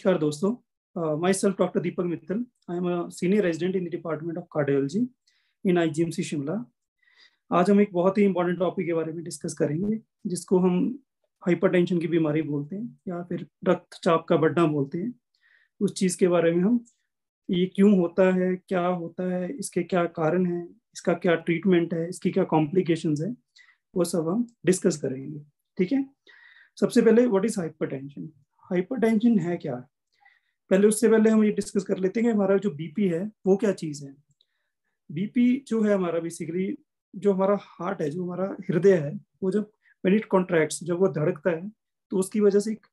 नमस्कार दोस्तों, my self doctor Deepak Mittal. I am a senior resident in the department of cardiology in IGMC Shimla. आज हम एक बहुत ही इंपॉर्टेंट टॉपिक के बारे में डिस्कस करेंगे, जिसको हम हाइपरटेंशन की बीमारी बोलते हैं या फिर रक्तचाप का बढ़ना बोलते हैं। उस चीज़ के बारे में हम, ये क्यों होता है, क्या होता है, इसके क्या कारण हैं, इसका क्या ट्रीटमेंट है, इसकी क्या कॉम्प्लिकेशंस है, वो सब हम डिस्कस करेंगे। ठीक है। सबसे पहले व्हाट इज हाइपरटेंशन? हाइपरटेंशन है क्या? पहले उससे पहले हम ये डिस्कस कर लेते हैं कि हमारा जो बीपी है वो क्या चीज़ है। बीपी जो है हमारा, बेसिकली जो हमारा हार्ट है, जो हमारा हृदय है, वो जब व्हेन इट कॉन्ट्रैक्ट्स, जब वो धड़कता है, तो उसकी वजह से एक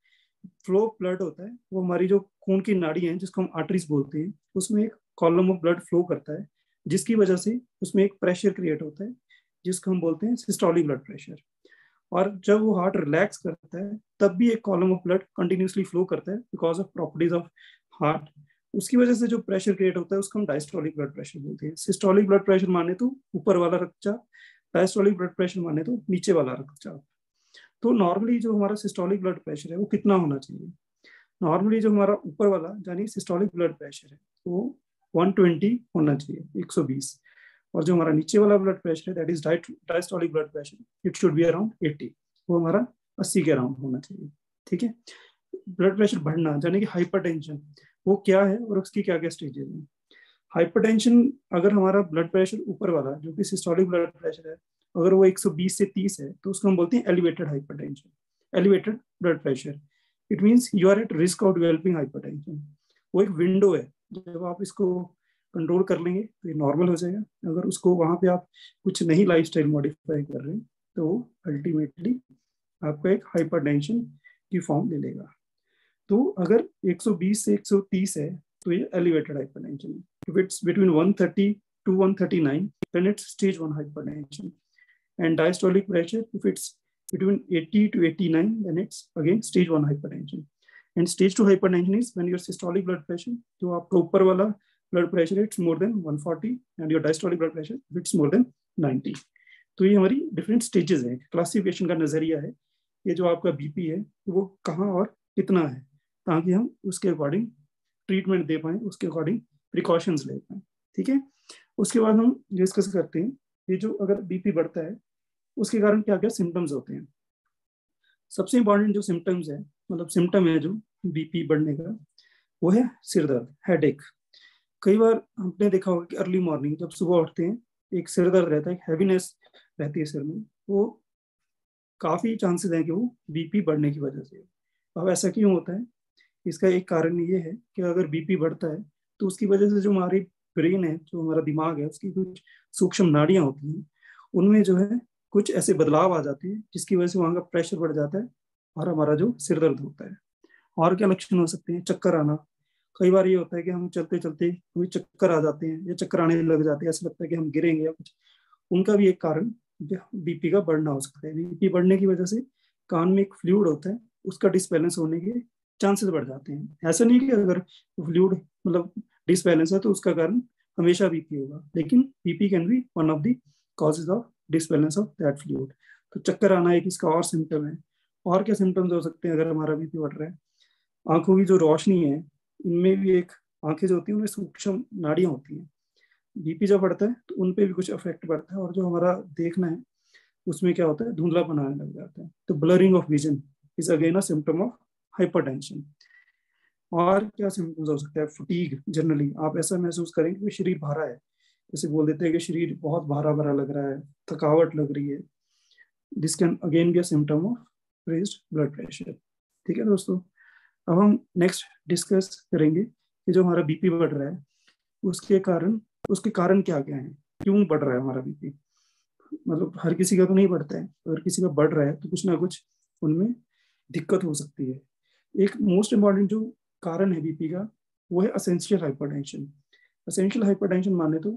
फ्लो ऑफ ब्लड होता है। वो हमारी जो खून की नाड़ी है, जिसको हम आर्टरीज बोलते हैं, उसमें एक कॉलम ऑफ ब्लड फ्लो करता है, जिसकी वजह से उसमें एक प्रेशर क्रिएट होता है, जिसको हम बोलते हैं सिस्टोलिक ब्लड प्रेशर। और जब वो हार्ट रिलैक्स करता है, तब भी एक column of blood continuously flow करता है because of properties of heart. उसकी वजह से जो प्रेशर क्रिएट होता है उसको हम डायस्टोलिक ब्लड प्रेशर बोलते हैं। सिस्टोलिक ब्लड प्रेशर माने तो ऊपर वाला रक्तचाप, डायस्टोलिक ब्लड प्रेशर माने तो नीचे वाला रक्तचाप। तो नॉर्मली जो हमारा सिस्टोलिक ब्लड प्रेशर है वो कितना होना चाहिए? नॉर्मली जो हमारा ऊपर वाला यानी सिस्टोलिक ब्लड प्रेशर है वो 120 होना चाहिए, 120। और जो हमारा नीचे वाला ब्लड प्रेशर है, that is diastolic blood pressure, it should be around 80। वो हमारा 80 के अराउंड होना चाहिए। ठीक है। ब्लड प्रेशर बढ़ना यानी कि हाइपरटेंशन, वो क्या है और उसकी क्या क्या स्टेजेस हैं। हाइपरटेंशन, अगर हमारा ब्लड प्रेशर ऊपर वाला जो कि सिस्टोलिक ब्लड प्रेशर है, अगर वो 120 से 30 है, तो उसको हम बोलते हैं elevated hypertension, elevated blood pressure. It means you are at risk of developing hypertension. वो एक विंडो है, जब आप इसको कंट्रोल कर लेंगे तो ये नॉर्मल हो जाएगा। अगर उसको वहां पे आप कुछ नई लाइफस्टाइल मॉडिफाई कर रहे हैं, तो अल्टीमेटली आपको एक हाइपरटेंशन की फॉर्म ले लेगा। तो अगर 120 से 130 है, तो ये एलिवेटेड हाइपरटेंशन है। If it's between 130 to 139, then it's stage 1 hypertension. And diastolic pressure, if it's between 80 to 89, then it's again stage 1 hypertension. And stage 2 hypertension is when your systolic blood pressure, जो आपका ऊपर वाला blood pressure it's more than 140, and your diastolic blood pressure it's more than 90. तो ये हमारी different stages हैं। Classification का नजरिया है ये जो आपका बीपी है वो कहाँ और कितना है, ताकि हम उसके अकॉर्डिंग ट्रीटमेंट दे पाए, उसके अकॉर्डिंग प्रिकॉशंस ले पाए। ठीक है। उसके बाद हम डिस्कस करते हैं ये जो अगर बीपी बढ़ता है उसके कारण क्या क्या सिम्टम्स होते हैं। सबसे इंपॉर्टेंट जो सिम्टम्स है, मतलब सिम्टम है जो बीपी बढ़ने का, वो है सिर दर्द, हेडेक। कई बार हमने देखा होगा कि अर्ली मॉर्निंग जब सुबह उठते हैं, एक सिर दर्द रहता है, हैवीनेस रहती है सिर में। वो काफ़ी चांसेस हैं कि वो बीपी बढ़ने की वजह से। अब ऐसा क्यों होता है? इसका एक कारण ये है कि अगर बीपी बढ़ता है तो उसकी वजह से जो हमारी ब्रेन है, जो हमारा दिमाग है, उसकी कुछ सूक्ष्म नाड़ियाँ होती हैं, उनमें जो है कुछ ऐसे बदलाव आ जाते हैं जिसकी वजह से वहाँ का प्रेशर बढ़ जाता है और हमारा जो सिर दर्द होता है। और क्या लक्षण हो सकते हैं? चक्कर आना। कई बार ये होता है कि हम चलते चलते कोई चक्कर आ जाते हैं या चक्कर आने लग जाते हैं, ऐसा लगता है कि हम गिरेंगे या कुछ। उनका भी एक कारण बीपी का बढ़ना हो सकता है। बीपी बढ़ने की वजह से कान में एक फ्लूइड होता है, उसका डिसबैलेंस होने के चांसेस बढ़ जाते हैं। ऐसा नहीं कि अगर फ्लूइड मतलब डिसबैलेंस है तो उसका कारण हमेशा बीपी होगा, लेकिन BP can be one of the causes of disbalance of that fluid. तो चक्कर आना एक इसका और सिम्टम है। और क्या सिम्टम्स हो सकते हैं अगर हमारा बीपी बढ़ रहा है? आंखों की जो रोशनी है, इनमें भी एक, आंखें जो होती हैं उनमें सूक्ष्म नाड़ियाँ होती हैं। बीपी जब बढ़ता है तो उन पे भी कुछ इफेक्ट पड़ता है, और जो हमारा देखना है उसमें क्या होता है, धुंधलापन आने लग जाता है। तो blurring of vision is again a symptom of hypertension. और क्या सिम्टम्स हो सकता है? फटीग। जनरली आप ऐसा महसूस करेंगे कि शरीर भारा है, जैसे बोल देते हैं कि शरीर बहुत भारा भारा लग रहा है, थकावट लग रही है। This can again be a symptom of raised blood pressure. ठीक है दोस्तों, अब हम नेक्स्ट डिस्कस करेंगे कि जो हमारा बीपी बढ़ रहा है उसके कारण क्या क्या हैं, क्यों बढ़ रहा है हमारा बीपी। मतलब हर किसी का तो नहीं बढ़ता है, अगर किसी का बढ़ रहा है तो कुछ ना कुछ उनमें दिक्कत हो सकती है। एक मोस्ट इम्पॉर्टेंट जो कारण है बीपी का, वो है असेंशियल हाइपरटेंशन। असेंशियल हाइपरटेंशन माने तो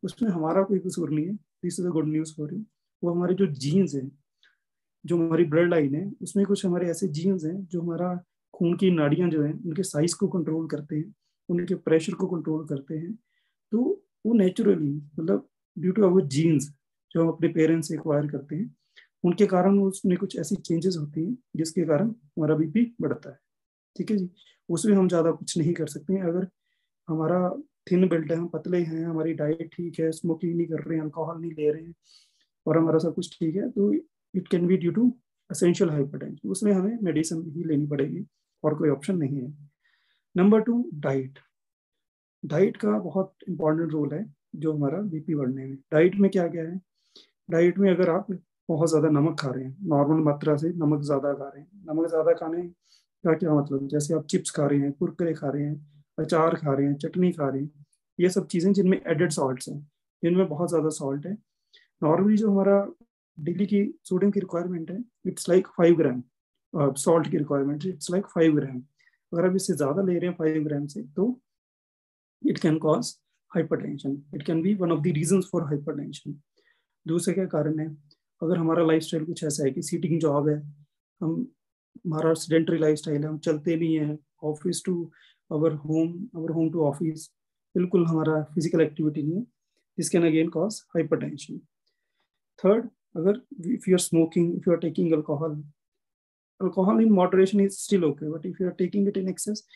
उसमें हमारा कोई कसूर नहीं है, this is a good news for you. वो हमारे जो जीन्स हैं, जो हमारी ब्लड लाइन है, उसमें कुछ हमारे ऐसे जीन्स हैं जो हमारा खून की नाड़ियाँ जो हैं उनके साइज को कंट्रोल करते हैं, उनके प्रेशर को कंट्रोल करते हैं। तो वो नेचुरली, मतलब ड्यू टू अवर जीन्स जो हम अपने पेरेंट्स से एक्वायर करते हैं, उनके कारण उसमें कुछ ऐसी चेंजेस होती हैं जिसके कारण हमारा बीपी बढ़ता है। ठीक है जी। उसमें हम ज़्यादा कुछ नहीं कर सकते हैं। अगर हमारा थिन बिल्ड है, हम पतले हैं, हमारी डाइट ठीक है, स्मोकिंग नहीं कर रहे हैं, अल्कोहल नहीं ले रहे हैं, और हमारा सब कुछ ठीक है, तो it can be due to essential hypertension. उसमें हमें मेडिसिन ही लेनी पड़ेगी और कोई ऑप्शन नहीं है। Number 2, diet. डाइट का बहुत इंपॉर्टेंट रोल है जो हमारा बीपी बढ़ने में। डाइट में क्या क्या है? डाइट में अगर आप बहुत ज़्यादा नमक खा रहे हैं, नॉर्मल मात्रा से नमक ज़्यादा खा रहे हैं, नमक ज़्यादा खाने का क्या मतलब, जैसे आप चिप्स खा रहे हैं, कुरकुरे खा रहे हैं, अचार खा रहे हैं, चटनी खा रहे हैं, ये सब चीज़ें जिनमें एडेड सॉल्ट्स हैं, जिनमें बहुत ज़्यादा सॉल्ट है। नॉर्मली जो हमारा डेली की सोडियम की रिक्वायरमेंट है, इट्स लाइक 5 ग्राम। सॉल्ट की रिक्वायरमेंट इट्स लाइक 5 ग्राम। अगर आप इससे ज़्यादा ले रहे हैं 5 ग्राम से, तो it can cause hypertension. It can B one of the reasons for hypertension. दूसरे क्या कारण है? अगर हमारा लाइफस्टाइल कुछ ऐसा है कि सीटिंग जॉब है, हम हमारा सेडेंटरी लाइफस्टाइल है, हम चलते नहीं है, office to our home to office, बिल्कुल हमारा फिजिकल एक्टिविटी नहीं है, this can again cause hypertension. Third, अगर if you are smoking, if you are taking alcohol in moderation is still okay, but if you are taking it in excess,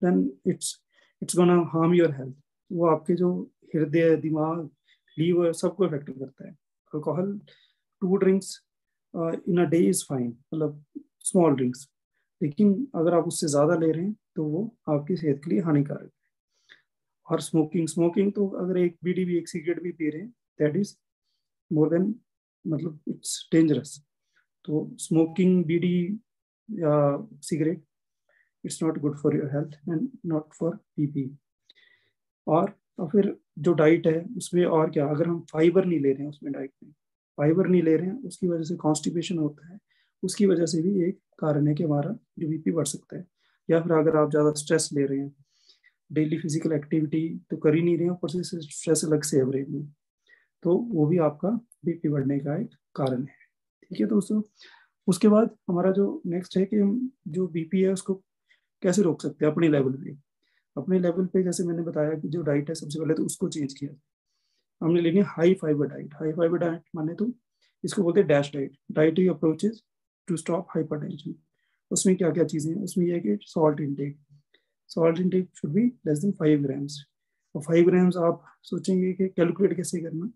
then it's gonna harm your health. वो आपके जो हृदय, दिमाग, liver सबको effect करता है। Alcohol 2 drinks in a day is fine, मतलब small drinks, लेकिन अगर आप उससे ज़्यादा ले रहे हैं तो वो आपकी सेहत के लिए हानिकारक है। और स्मोकिंग तो अगर एक बीड़ी भी, एक सिगरेट भी पी रहे हैं, दैट इज मोर देन, मतलब इट्स डेंजरस। तो स्मोकिंग, बीड़ी या cigarette, it's not good for your health and not for BP. और फिर जो डाइट है उसमें और क्या, अगर हम फाइबर नहीं ले रहे हैं उसमें, डाइट में फाइबर नहीं ले रहे हैं, उसकी वजह से कॉन्स्टिपेशन होता है, उसकी वजह से भी एक कारण है कि हमारा जो बीपी बढ़ सकता है। या फिर अगर आप ज़्यादा स्ट्रेस ले रहे हैं, डेली फिजिकल एक्टिविटी तो कर ही नहीं रहे हैं, ऊपर से स्ट्रेस अलग से है ब्रेन में, तो वो भी आपका बीपी बढ़ने का एक कारण है। ठीक है दोस्तों, उसके बाद हमारा जो नेक्स्ट है कि हम जो बीपी है उसको कैसे रोक सकते हैं अपने लेवल पे। अपने लेवल पे जैसे मैंने बताया कि जो डाइट है, सबसे पहले तो उसको चेंज किया, हमने लेनी high fibre diet. High fibre diet माने तो इसको बोलते हैं dash diet, dietary approaches to stop hypertension. उसमें क्या क्या चीज़ें हैं? उसमें यह है कि salt intake should be less than 5 grams. और 5 ग्राम्स आप सोचेंगे कि कैलकुलेट कैसे करना,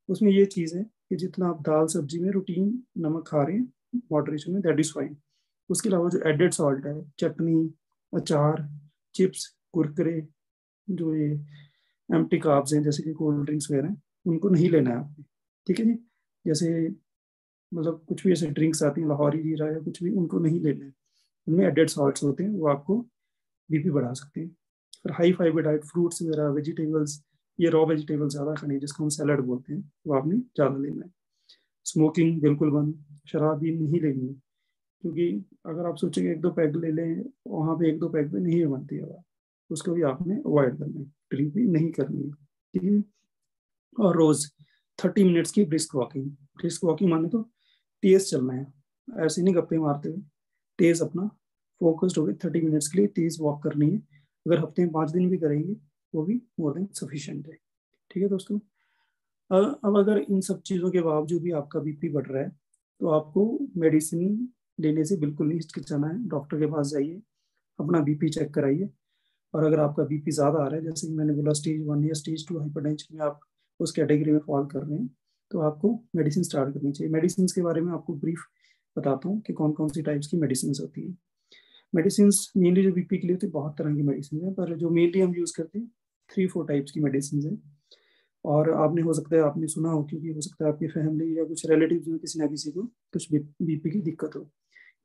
उसमें ये चीज़ है कि जितना आप दाल सब्जी में रूटीन नमक खा रहे हैं मॉडरेशन में, दैट इज़ फाइन। उसके अलावा जो एडेड सॉल्ट है, चटनी, अचार, चिप्स, कुरकुरे, जो ये एम्प्टी कार्ब्स हैं जैसे कि कोल्ड ड्रिंक्स वगैरह, उनको नहीं लेना है आपने। ठीक है जी, जैसे मतलब कुछ भी ऐसे ड्रिंक्स आती हैं, लाहौरी जीरा या कुछ भी, उनको नहीं लेना है। उनमें एडेड सॉल्ट्स होते हैं, वो आपको बीपी बढ़ा सकते हैं। फिर हाई फाइबर डाइट, फ्रूट्स वगैरह, वेजिटेबल्स, ये रॉ वेजिटेबल्स ज़्यादा खाने, जिसको हम सैलड बोलते हैं, वो आपने ज़्यादा लेना है। स्मोकिंग बिल्कुल बंद, शराब भी नहीं लेनी है, क्योंकि अगर आप सोचेंगे 1-2 पैग ले लें, वहाँ पे 1-2 पैग में नहीं बनती है बात, उसको भी आपने अवॉइड करना है, ड्रिंक भी नहीं करनी है। ठीक है, और रोज 30 मिनट्स की ब्रिस्क वॉकिंग। ब्रिस्क वॉकिंग माने तो तेज चलना है, ऐसे नहीं गप्पे मारते हुए, तेज अपना फोकस्ड हो गए 30 मिनट्स के लिए तेज वॉक करनी है। अगर हफ्ते में 5 दिन भी करेंगे वो भी मोर देन सफिशिएंट है। ठीक है दोस्तों, अब अगर इन सब चीज़ों के बावजूद भी आपका बीपी बढ़ रहा है, तो आपको मेडिसिन लेने से बिल्कुल नहीं हिचकिचाना है। डॉक्टर के पास जाइए, अपना बीपी चेक कराइए, और अगर आपका बीपी ज़्यादा आ रहा है, जैसे कि मैंने बोला स्टेज 1 या स्टेज 2 हाइपरटेंशन में आप उस कैटेगरी में फॉल कर रहे हैं, तो आपको मेडिसिन स्टार्ट करनी चाहिए। मेडिसिन के बारे में आपको ब्रीफ बताता हूँ कि कौन कौन सी टाइप्स की मेडिसिन होती है। मेडिसिन मेनली जो बीपी के लिए होती है, बहुत तरह की मेडिसिन है, पर जो मेनली हम यूज़ करते हैं 3-4 टाइप्स की मेडिसिन है। और आपने, हो सकता है आपने सुना हो, क्योंकि हो सकता है आपकी फैमिली या कुछ रिलेटिव्स में किसी ना किसी को कुछ बीपी की दिक्कत हो।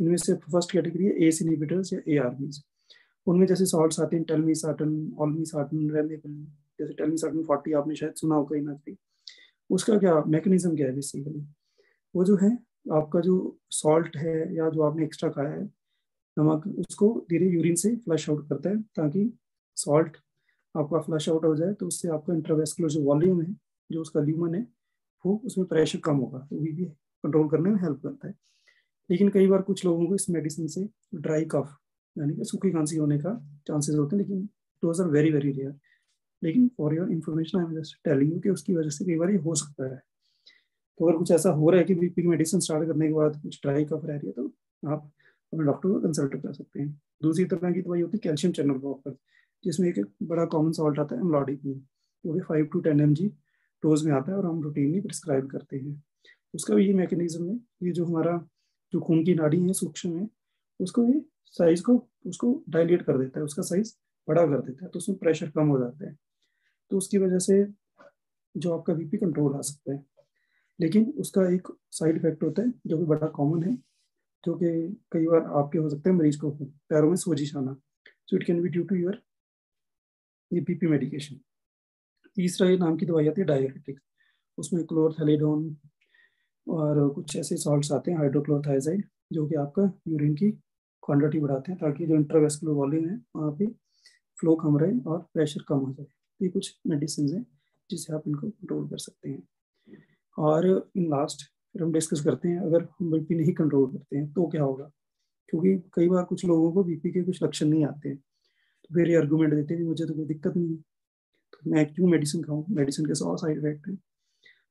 इनमें से फर्स्ट कैटेगरी है एस इनहिबिटर्स या एआरबीज। उनमें जैसे सॉल्ट्स आते हैं, टेलमिसार्टन, ऑल्मिसार्टन, रेमेबल। जैसे टेलमिसार्टन 40 आपने शायद सुना हो कहीं ना कहीं। उसका क्या मैकेनिज्म क्या है बेसिकली, वो जो है आपका जो सॉल्ट है या जो आपने एक्स्ट्रा खाया है नमक, उसको धीरे यूरिन से फ्लश आउट करता है, ताकि सॉल्ट आपका फ्लश आउट हो जाए, तो उससे आपका इंट्रावेस्कुलर जो वॉल्यूम है, जो उसका ल्यूमन है, वो उसमें प्रेशर कम होगा, तो वो भी कंट्रोल करने में हेल्प करता है। लेकिन कई बार कुछ लोगों को इस मेडिसिन से ड्राई कफ यानी कि सूखी खांसी होने का चांसेस होते हैं, लेकिन those are very very rare. लेकिन for your information I am just telling you कि उसकी वजह से कई बार ये हो सकता है। तो अगर कुछ ऐसा हो रहा है कि बीपी की मेडिसिन स्टार्ट करने के बाद कुछ ड्राई कफ रह रही है, तो आप अपने डॉक्टर को कंसल्ट कर सकते हैं। दूसरी तरह की दवाई होती है कैल्शियम चैनल ब्लॉकर, जिसमें एक बड़ा कॉमन सॉल्ट आता है अम्लोडिपिन, जो कि 5 to 10 mg डोज में आता है और हम रूटीनली प्रिस्क्राइब करते हैं। उसका भी ये मैकेनिज्म है, ये जो हमारा जो खून की नाड़ी है सूक्ष्म है, उसको ये साइज को उसको डायलेट कर देता है, उसका साइज बड़ा कर देता है, तो उसमें प्रेशर कम हो जाता है। तो उसकी वजह से जो आपका बीपी कंट्रोल आ सकता है। लेकिन उसका एक साइड इफेक्ट होता है जो कि बड़ा कॉमन है, जो कि कई बार आपके हो सकते हैं मरीज को पैरों में सोजिश आना। So it can be due to your ये बीपी मेडिकेशन। तीसरा ये नाम की दवाई आती है डायरेटिक्स, उसमें क्लोरथैलिडोन और कुछ ऐसे सॉल्ट्स आते हैं हाइड्रोक्लोरथाइजाइड, जो कि आपका यूरिन की क्वांटिटी बढ़ाते हैं ताकि जो इंट्रावेस्कुलर वॉल्यूम है वहाँ पे फ्लो कम रहे और प्रेशर कम हो जाए। ये कुछ मेडिसिन है जिससे आप इनको कंट्रोल कर सकते हैं। और इन लास्ट फिर हम डिस्कस करते हैं अगर हम बीपी नहीं कंट्रोल करते हैं तो क्या होगा, क्योंकि कई बार कुछ लोगों को बीपी के कुछ लक्षण नहीं आते हैं, तो फिर ये आर्गूमेंट देते हैं कि मुझे तो कोई दिक्कत नहीं है, तो मैं क्यों मेडिसिन खाऊं, मेडिसिन के 100 साइड इफेक्ट हैं।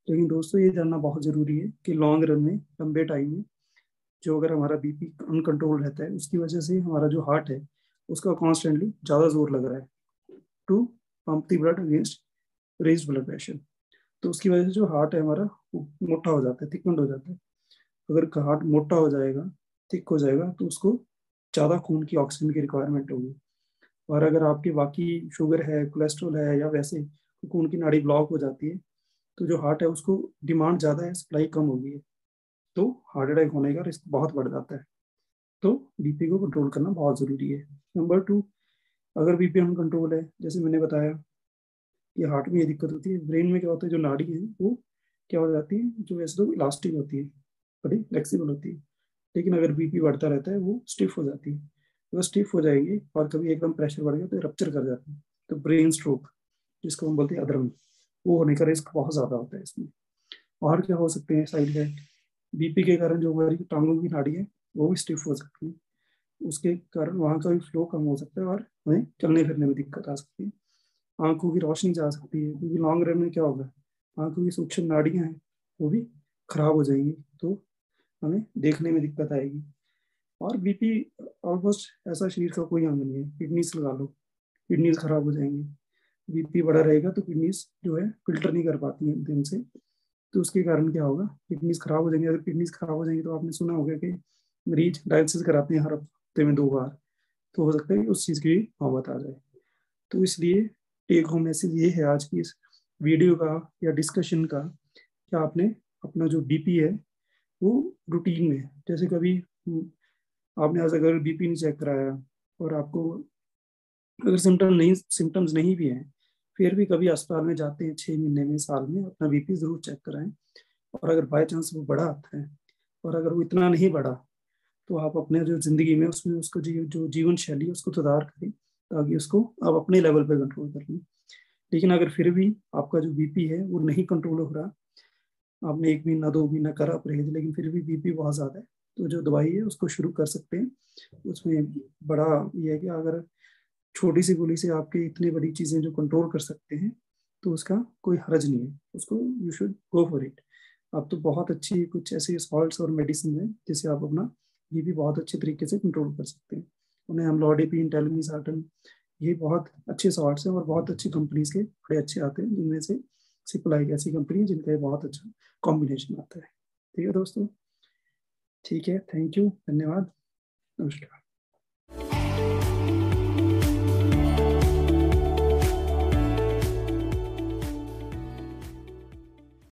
लेकिन दोस्तों ये जानना बहुत ज़रूरी है कि लॉन्ग रन में, लंबे टाइम में, जो अगर हमारा बीपी अनकंट्रोल रहता है उसकी वजह से हमारा जो हार्ट है उसका कॉन्स्टेंटली ज़्यादा जोर लग रहा है to pump the blood against raised blood pressure. तो उसकी वजह से जो हार्ट है हमारा वो मोटा हो जाता है, थिकनेड हो जाता है। अगर हार्ट मोटा हो जाएगा, थिक हो जाएगा, तो उसको ज़्यादा खून की ऑक्सीजन की रिक्वायरमेंट होगी। और अगर आपकी बाकी शुगर है, कोलेस्ट्रॉल है, या वैसे खून की नाड़ी ब्लॉक हो जाती है, तो जो हार्ट है उसको डिमांड ज़्यादा है, सप्लाई कम होगी, तो हार्ट अटैक होने का रिस्क बहुत बढ़ जाता है। तो बीपी को कंट्रोल करना बहुत ज़रूरी है। नंबर 2, अगर बीपी अनकंट्रोल है, जैसे मैंने बताया कि हार्ट में ये दिक्कत होती है, ब्रेन में क्या होता है, जो नाड़ी है वो क्या हो जाती है, जो वैसे तो इलास्टिक होती है, बड़ी फ्लेक्सिबल होती है, लेकिन अगर बीपी बढ़ता रहता है वो स्टिफ हो जाती है। अगर स्टिफ हो जाएगी और कभी एकदम प्रेशर बढ़ गया तो रप्चर कर जाती है, तो ब्रेन स्ट्रोक जिसको हम बोलते हैं अधर्म, वो होने का रिस्क बहुत ज़्यादा होता है इसमें। और क्या हो सकते हैं साइड इफेक्ट, बीपी के कारण जो हमारी टांगों की नाड़ी है वो भी स्टिफ हो सकती है, उसके कारण वहाँ का भी फ्लो कम हो सकता है और हमें चलने फिरने में दिक्कत आ सकती है। आंखों की रोशनी जा सकती है, क्योंकि लॉन्ग रन में क्या होगा, आंखों की सूक्ष्म नाड़ियाँ हैं वो भी खराब हो जाएंगी, तो हमें देखने में दिक्कत आएगी। और बीपी ऑलमोस्ट ऐसा शरीर का कोई अंग नहीं है, किडनीज लगा लो, किडनीज खराब हो जाएंगी। बीपी बढ़ा रहेगा तो किडनीज जो है फिल्टर नहीं कर पाती हैं दिन से, तो उसके कारण क्या होगा, किडनीज खराब हो जाएंगी। अगर किडनीज खराब हो जाएंगी तो आपने सुना होगा कि मरीज डायलिसिस कराते हैं हर हफ्ते में 2 बार, तो हो सकता है कि उस चीज़ की भी नौबत आ जाए। तो इसलिए टेक होम मैसेज ये है आज की इस वीडियो का या डिस्कशन का, कि आपने अपना जो बीपी है वो रूटीन में, जैसे कभी आपने आज अगर बीपी नहीं चेक कराया और आपको अगर सिम्टम्स नहीं भी हैं, फिर भी कभी अस्पताल में जाते हैं 6 महीने में, साल में, अपना बीपी जरूर चेक कराएं। और अगर बाई चांस वो बढ़ा आता है, और अगर वो इतना नहीं बढ़ा, तो आप अपने जो जिंदगी में उसमें उसको जो जीवन शैली है उसको सुधार करें, ताकि उसको आप अपने लेवल पे कंट्रोल कर लें। लेकिन अगर फिर भी आपका जो बीपी है वो नहीं कंट्रोल हो रहा, आपने 1 महीना 2 महीना करा परहेज, लेकिन फिर भी बीपी बहुत ज़्यादा है, तो जो दवाई है उसको शुरू कर सकते हैं। उसमें बड़ा ये है कि अगर छोटी सी गोली से आपके इतनी बड़ी चीज़ें जो कंट्रोल कर सकते हैं, तो उसका कोई हर्ज नहीं है, उसको you should go for it. आप तो बहुत अच्छी कुछ ऐसे सॉल्ट्स और मेडिसिन हैं जिससे आप अपना बीपी बहुत अच्छे तरीके से कंट्रोल कर सकते हैं। उन्हें अम्लोडिपिन, टेलमिसार्टन, ये बहुत अच्छे सॉल्ट्स हैं और बहुत अच्छी कंपनीज के बड़े अच्छे आते हैं, जिनमें से सिप्ला एक ऐसी कंपनी है जिनका ये बहुत अच्छा कॉम्बिनेशन आता है। ठीक है दोस्तों, ठीक है, थैंक यू, धन्यवाद, नमस्कार।